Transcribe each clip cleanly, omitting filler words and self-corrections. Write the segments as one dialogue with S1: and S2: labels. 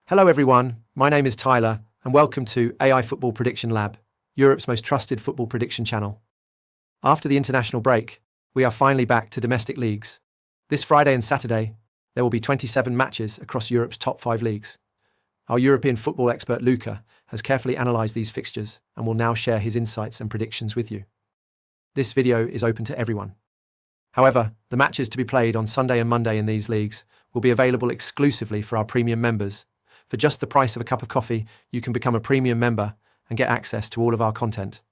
S1: Hello everyone, my name is Tyler, and welcome to AI Football Prediction Lab, Europe's most trusted football prediction channel. After the international break, we are finally back to domestic leagues. This Friday and Saturday, there will be 27 matches across Europe's top 5 leagues. Our European football expert Luca has carefully analysed these fixtures and will now share his insights and predictions with you. This video is open to everyone. However, the matches to be played on Sunday and Monday in these leagues will be available exclusively for our premium members. For just the price of a cup of coffee, you can become a premium member and get access to all of our content.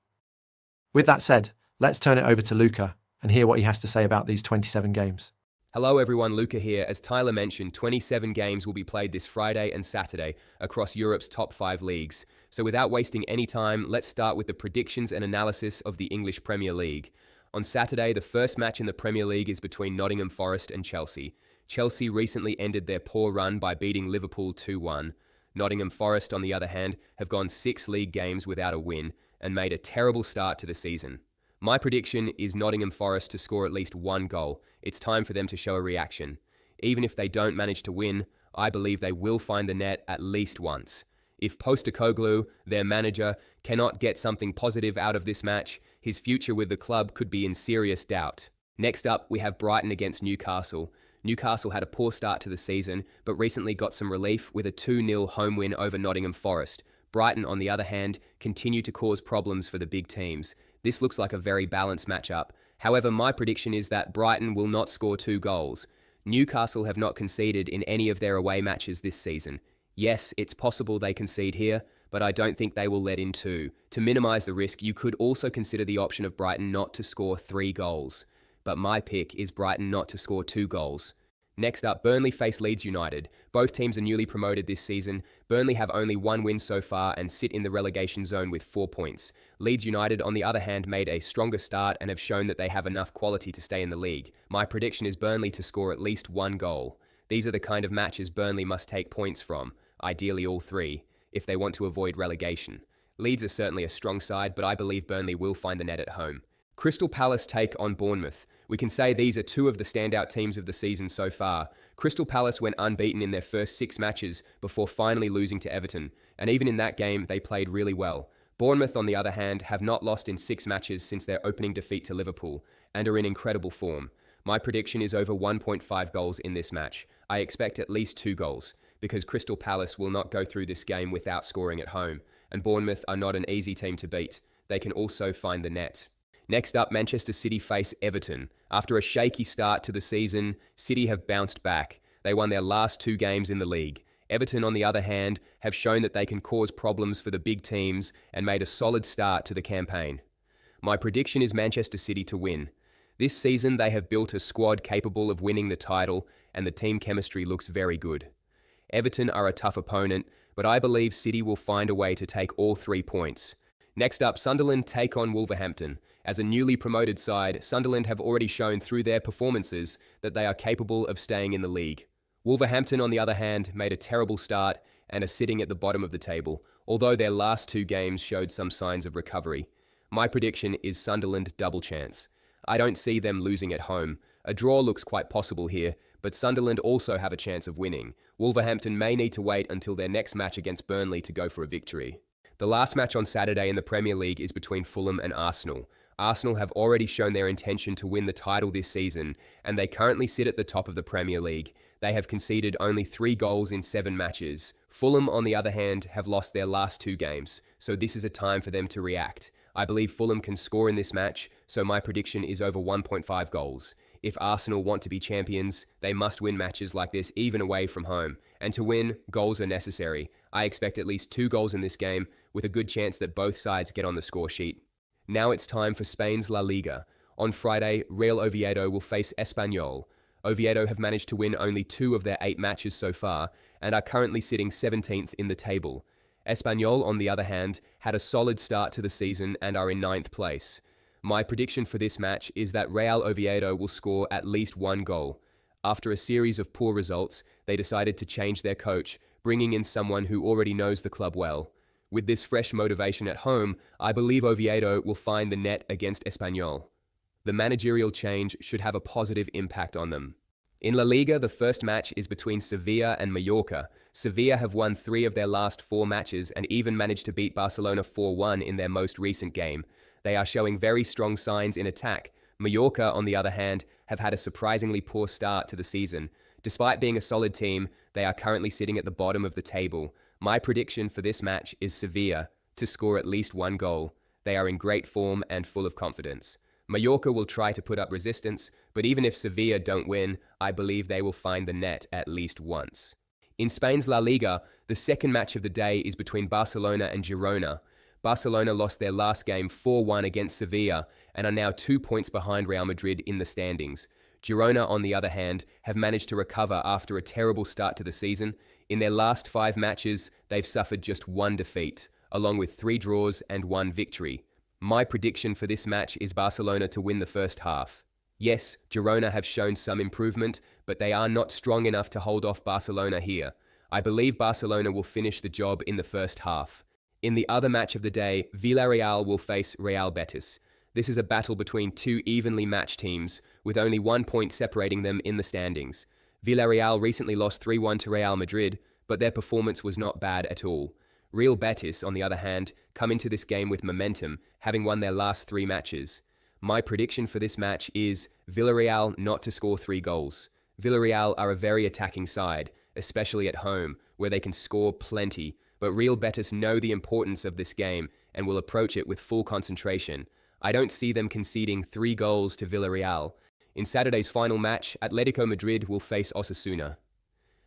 S1: With that said, let's turn it over to Luca and hear what he has to say about these 27 games.
S2: Hello everyone, Luca here. As Tyler mentioned, 27 games will be played this Friday and Saturday across Europe's top 5 leagues. So without wasting any time, let's start with the predictions and analysis of the English Premier League. On Saturday, the first match in the Premier League is between Nottingham Forest and Chelsea. Chelsea recently ended their poor run by beating Liverpool 2-1. Nottingham Forest, on the other hand, have gone 6 league games without a win and made a terrible start to the season. My prediction is Nottingham Forest to score at least 1 goal. It's time for them to show a reaction. Even if they don't manage to win, I believe they will find the net at least once. If Postecoglou, their manager, cannot get something positive out of this match, his future with the club could be in serious doubt. Next up, we have Brighton against Newcastle. Newcastle had a poor start to the season, but recently got some relief with a 2-0 home win over Nottingham Forest. Brighton, on the other hand, continue to cause problems for the big teams. This looks like a very balanced matchup. However, my prediction is that Brighton will not score 2 goals. Newcastle have not conceded in any of their away matches this season. Yes, it's possible they concede here, but I don't think they will let in 2. To minimise the risk, you could also consider the option of Brighton not to score 3 goals. But my pick is Brighton not to score 2 goals. Next up, Burnley face Leeds United. Both teams are newly promoted this season. Burnley have only 1 win so far and sit in the relegation zone with 4 points. Leeds United, on the other hand, made a stronger start and have shown that they have enough quality to stay in the league. My prediction is Burnley to score at least 1 goal. These are the kind of matches Burnley must take points from, ideally all 3, if they want to avoid relegation. Leeds are certainly a strong side, but I believe Burnley will find the net at home. Crystal Palace take on Bournemouth. We can say these are 2 of the standout teams of the season so far. Crystal Palace went unbeaten in their first 6 matches before finally losing to Everton, and even in that game they played really well. Bournemouth, on the other hand, have not lost in 6 matches since their opening defeat to Liverpool, and are in incredible form. My prediction is over 1.5 goals in this match. I expect at least 2 goals, because Crystal Palace will not go through this game without scoring at home, and Bournemouth are not an easy team to beat. They can also find the net. Next up, Manchester City face Everton. After a shaky start to the season, City have bounced back. They won their last 2 games in the league. Everton, on the other hand, have shown that they can cause problems for the big teams and made a solid start to the campaign. My prediction is Manchester City to win. This season, they have built a squad capable of winning the title, and the team chemistry looks very good. Everton are a tough opponent, but I believe City will find a way to take all 3 points. Next up, Sunderland take on Wolverhampton. As a newly promoted side, Sunderland have already shown through their performances that they are capable of staying in the league. Wolverhampton, on the other hand, made a terrible start and are sitting at the bottom of the table, although their last 2 games showed some signs of recovery. My prediction is Sunderland double chance. I don't see them losing at home. A draw looks quite possible here, but Sunderland also have a chance of winning. Wolverhampton may need to wait until their next match against Burnley to go for a victory. The last match on Saturday in the Premier League is between Fulham and Arsenal. Arsenal have already shown their intention to win the title this season, and they currently sit at the top of the Premier League. They have conceded only 3 goals in 7 matches. Fulham, on the other hand, have lost their last 2 games, so this is a time for them to react. I believe Fulham can score in this match, so my prediction is over 1.5 goals. If Arsenal want to be champions, they must win matches like this even away from home. And to win, goals are necessary. I expect at least 2 goals in this game, with a good chance that both sides get on the score sheet. Now it's time for Spain's La Liga. On Friday, Real Oviedo will face Espanyol. Oviedo have managed to win only 2 of their 8 matches so far, and are currently sitting 17th in the table. Espanyol, on the other hand, had a solid start to the season and are in 9th place. My prediction for this match is that Real Oviedo will score at least 1 goal. After a series of poor results, they decided to change their coach, bringing in someone who already knows the club well. With this fresh motivation at home, I believe Oviedo will find the net against Espanyol. The managerial change should have a positive impact on them. In La Liga, the first match is between Sevilla and Mallorca. Sevilla have won 3 of their last 4 matches and even managed to beat Barcelona 4-1 in their most recent game. They are showing very strong signs in attack. Mallorca, on the other hand, have had a surprisingly poor start to the season. Despite being a solid team, they are currently sitting at the bottom of the table. My prediction for this match is Sevilla to score at least 1 goal. They are in great form and full of confidence. Mallorca will try to put up resistance, but even if Sevilla don't win, I believe they will find the net at least once. In Spain's La Liga, the second match of the day is between Barcelona and Girona. Barcelona lost their last game 4-1 against Sevilla and are now 2 points behind Real Madrid in the standings. Girona, on the other hand, have managed to recover after a terrible start to the season. In their last 5 matches, they've suffered just 1 defeat, along with 3 draws and 1 victory. My prediction for this match is Barcelona to win the first half. Yes, Girona have shown some improvement, but they are not strong enough to hold off Barcelona here. I believe Barcelona will finish the job in the first half. In the other match of the day, Villarreal will face Real Betis. This is a battle between 2 evenly matched teams, with only 1 point separating them in the standings. Villarreal recently lost 3-1 to Real Madrid, but their performance was not bad at all. Real Betis, on the other hand, come into this game with momentum, having won their last 3 matches. My prediction for this match is Villarreal not to score 3 goals. Villarreal are a very attacking side, especially at home, where they can score plenty, but Real Betis know the importance of this game and will approach it with full concentration. I don't see them conceding 3 goals to Villarreal. In Saturday's final match, Atletico Madrid will face Osasuna.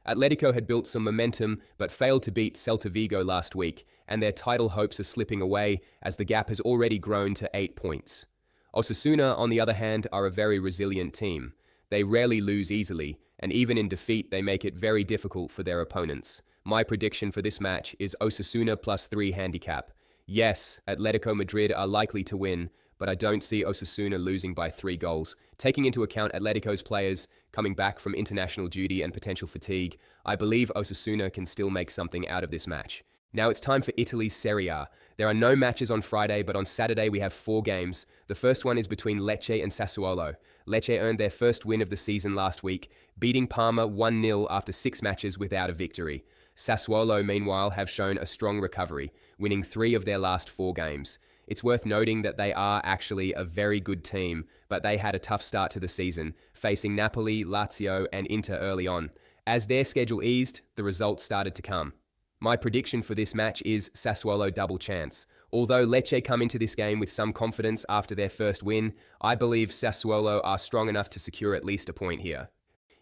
S2: Atletico had built some momentum but failed to beat Celta Vigo last week, and their title hopes are slipping away as the gap has already grown to 8 points. Osasuna, on the other hand, are a very resilient team. They rarely lose easily, and even in defeat they make it very difficult for their opponents. My prediction for this match is Osasuna +3 handicap. Yes, Atletico Madrid are likely to win, but I don't see Osasuna losing by 3 goals. Taking into account Atletico's players coming back from international duty and potential fatigue, I believe Osasuna can still make something out of this match. Now it's time for Italy's Serie A. There are no matches on Friday, but on Saturday we have 4 games. The first one is between Lecce and Sassuolo. Lecce earned their first win of the season last week, beating Parma 1-0 after 6 matches without a victory. Sassuolo, meanwhile, have shown a strong recovery, winning 3 of their last 4 games. It's worth noting that they are actually a very good team, but they had a tough start to the season, facing Napoli, Lazio, and Inter early on. As their schedule eased, the results started to come. My prediction for this match is Sassuolo double chance. Although Lecce come into this game with some confidence after their first win, I believe Sassuolo are strong enough to secure at least a point here.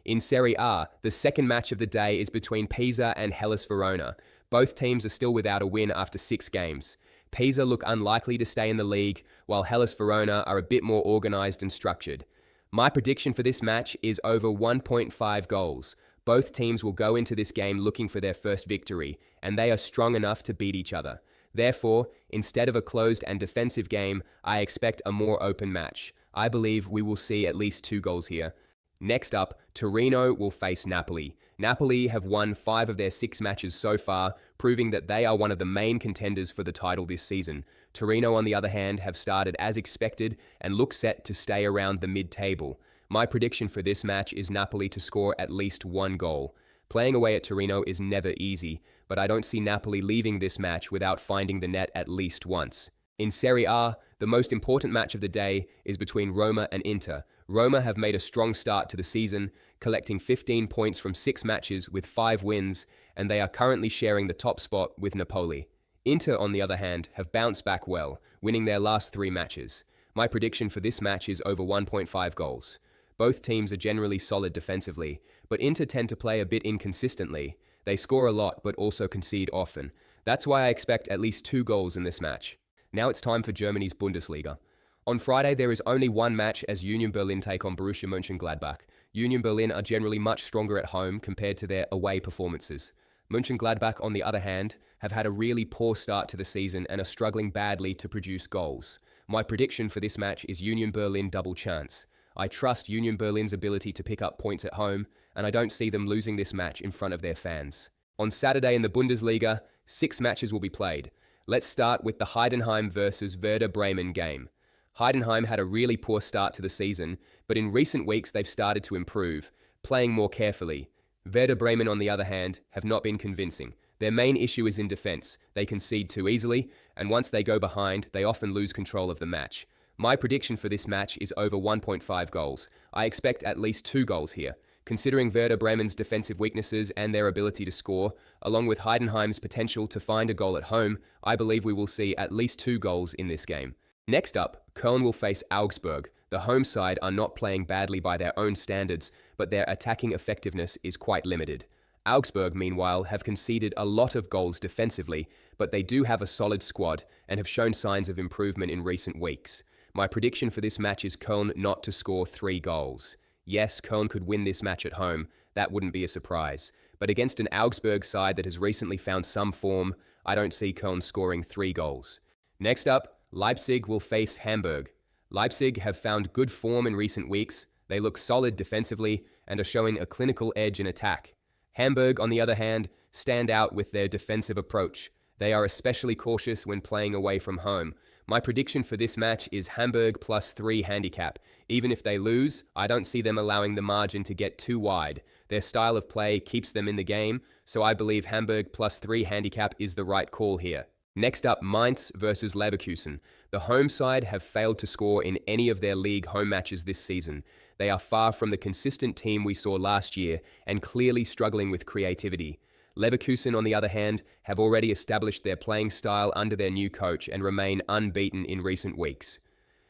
S2: In Serie A, the second match of the day is between Pisa and Hellas Verona. Both teams are still without a win after 6 games. Pisa look unlikely to stay in the league, while Hellas Verona are a bit more organised and structured. My prediction for this match is over 1.5 goals. Both teams will go into this game looking for their first victory, and they are strong enough to beat each other. Therefore, instead of a closed and defensive game, I expect a more open match. I believe we will see at least 2 goals here. Next up, Torino will face Napoli. Napoli have won 5 of their 6 matches so far, proving that they are one of the main contenders for the title this season. Torino, on the other hand, have started as expected and look set to stay around the mid-table. My prediction for this match is Napoli to score at least 1 goal. Playing away at Torino is never easy, but I don't see Napoli leaving this match without finding the net at least once. In Serie A, the most important match of the day is between Roma and Inter. Roma have made a strong start to the season, collecting 15 points from 6 matches with 5 wins, and they are currently sharing the top spot with Napoli. Inter, on the other hand, have bounced back well, winning their last 3 matches. My prediction for this match is over 1.5 goals. Both teams are generally solid defensively, but Inter tend to play a bit inconsistently. They score a lot, but also concede often. That's why I expect at least 2 goals in this match. Now it's time for Germany's Bundesliga. On Friday, there is only one match as Union Berlin take on Borussia Mönchengladbach. Union Berlin are generally much stronger at home compared to their away performances. Mönchengladbach, on the other hand, have had a really poor start to the season and are struggling badly to produce goals. My prediction for this match is Union Berlin double chance. I trust Union Berlin's ability to pick up points at home, and I don't see them losing this match in front of their fans. On Saturday in the Bundesliga, 6 matches will be played. Let's start with the Heidenheim versus Werder Bremen game. Heidenheim had a really poor start to the season, but in recent weeks they've started to improve. playing more carefully. Werder Bremen, on the other hand, have not been convincing. Their main issue is in defense. They concede too easily, and once they go behind, they often lose control of the match. My prediction for this match is over 1.5 goals. I expect at least 2 goals here. Considering Werder Bremen's defensive weaknesses and their ability to score, along with Heidenheim's potential to find a goal at home, I believe we will see at least 2 goals in this game. Next up, Köln will face Augsburg. The home side are not playing badly by their own standards, but their attacking effectiveness is quite limited. Augsburg, meanwhile, have conceded a lot of goals defensively, but they do have a solid squad and have shown signs of improvement in recent weeks. My prediction for this match is Köln not to score 3 goals. Yes, Köln could win this match at home. That wouldn't be a surprise. But against an Augsburg side that has recently found some form, I don't see Köln scoring 3 goals. Next up, Leipzig will face Hamburg. Leipzig have found good form in recent weeks. They look solid defensively and are showing a clinical edge in attack. Hamburg, on the other hand, stand out with their defensive approach. They are especially cautious when playing away from home. My prediction for this match is Hamburg +3 handicap. Even if they lose, I don't see them allowing the margin to get too wide. Their style of play keeps them in the game, so I believe Hamburg +3 handicap is the right call here. Next up, Mainz versus Leverkusen. The home side have failed to score in any of their league home matches this season. They are far from the consistent team we saw last year and clearly struggling with creativity. Leverkusen, on the other hand, have already established their playing style under their new coach and remain unbeaten in recent weeks.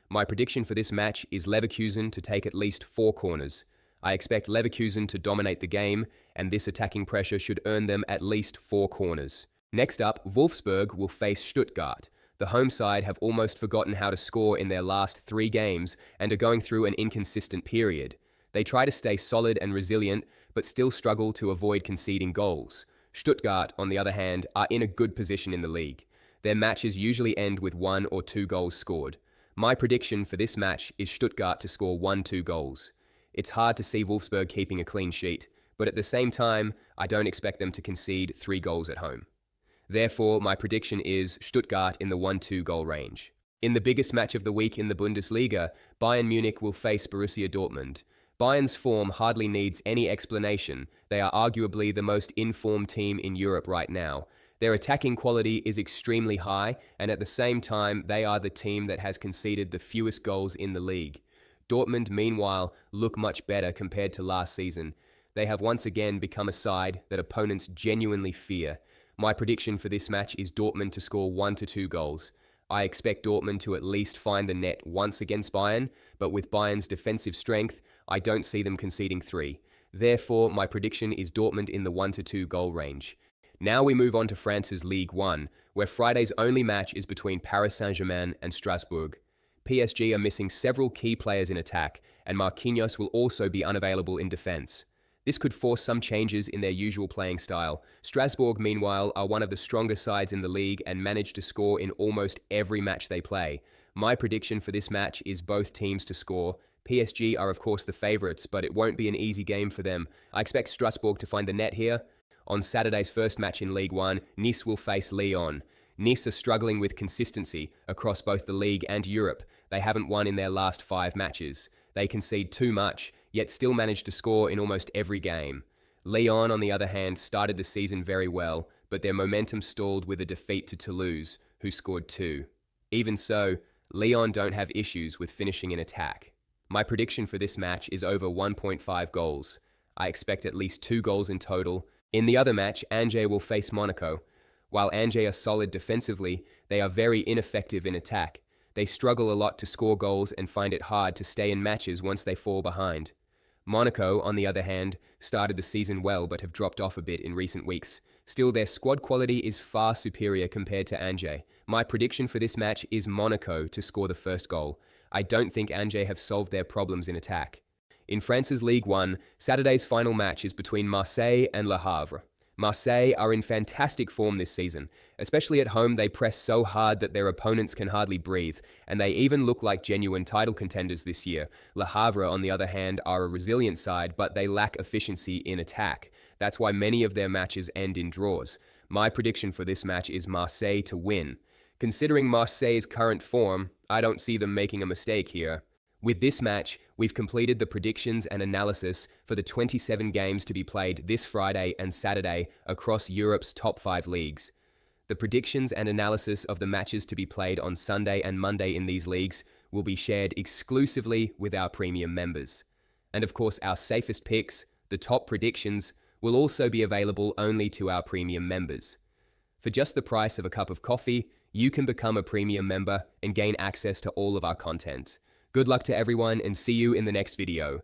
S2: My prediction for this match is Leverkusen to take at least 4 corners. I expect Leverkusen to dominate the game, and this attacking pressure should earn them at least 4 corners. Next up, Wolfsburg will face Stuttgart. The home side have almost forgotten how to score in their last 3 games and are going through an inconsistent period. They try to stay solid and resilient, but still struggle to avoid conceding goals. Stuttgart, on the other hand, are in a good position in the league. Their matches usually end with 1 or 2 goals scored. My prediction for this match is Stuttgart to score 1-2 goals. It's hard to see Wolfsburg keeping a clean sheet, but at the same time, I don't expect them to concede 3 goals at home. Therefore, my prediction is Stuttgart in the 1-2 goal range. In the biggest match of the week in the Bundesliga, Bayern Munich will face Borussia Dortmund. Bayern's form hardly needs any explanation. They are arguably the most informed team in Europe right now. Their attacking quality is extremely high, and at the same time, they are the team that has conceded the fewest goals in the league. Dortmund, meanwhile, look much better compared to last season. They have once again become a side that opponents genuinely fear. My prediction for this match is Dortmund to score 1-2 goals. I expect Dortmund to at least find the net once against Bayern, but with Bayern's defensive strength, I don't see them conceding 3. Therefore, my prediction is Dortmund in the 1-2 goal range. Now we move on to France's Ligue 1, where Friday's only match is between Paris Saint-Germain and Strasbourg. PSG are missing several key players in attack, and Marquinhos will also be unavailable in defense. This could force some changes in their usual playing style. Strasbourg, meanwhile, are one of the stronger sides in the league and manage to score in almost every match they play. My prediction for this match is both teams to score. PSG are of course the favourites, but it won't be an easy game for them. I expect Strasbourg to find the net here. On Saturday's first match in Ligue 1, Nice will face Lyon. Nice are struggling with consistency across both the league and Europe. They haven't won in their last 5 matches. They concede too much, yet still manage to score in almost every game. Lyon, on the other hand, started the season very well, but their momentum stalled with a defeat to Toulouse, who scored 2. Even so, Lyon don't have issues with finishing in attack. My prediction for this match is over 1.5 goals. I expect at least 2 goals in total. In the other match, Angers will face Monaco. While Angers are solid defensively, they are very ineffective in attack. They struggle a lot to score goals and find it hard to stay in matches once they fall behind. Monaco, on the other hand, started the season well but have dropped off a bit in recent weeks. Still, their squad quality is far superior compared to Angers. My prediction for this match is Monaco to score the first goal. I don't think Angers have solved their problems in attack. In France's Ligue 1, Saturday's final match is between Marseille and Le Havre. Marseille are in fantastic form this season. Especially at home, they press so hard that their opponents can hardly breathe, and they even look like genuine title contenders this year. Le Havre, on the other hand, are a resilient side, but they lack efficiency in attack. That's why many of their matches end in draws. My prediction for this match is Marseille to win. Considering Marseille's current form, I don't see them making a mistake here. With this match, we've completed the predictions and analysis for the 27 games to be played this Friday and Saturday across Europe's top 5 leagues. The predictions and analysis of the matches to be played on Sunday and Monday in these leagues will be shared exclusively with our premium members. And of course, our safest picks, the top predictions, will also be available only to our premium members. For just the price of a cup of coffee, you can become a premium member and gain access to all of our content. Good luck to everyone and see you in the next video.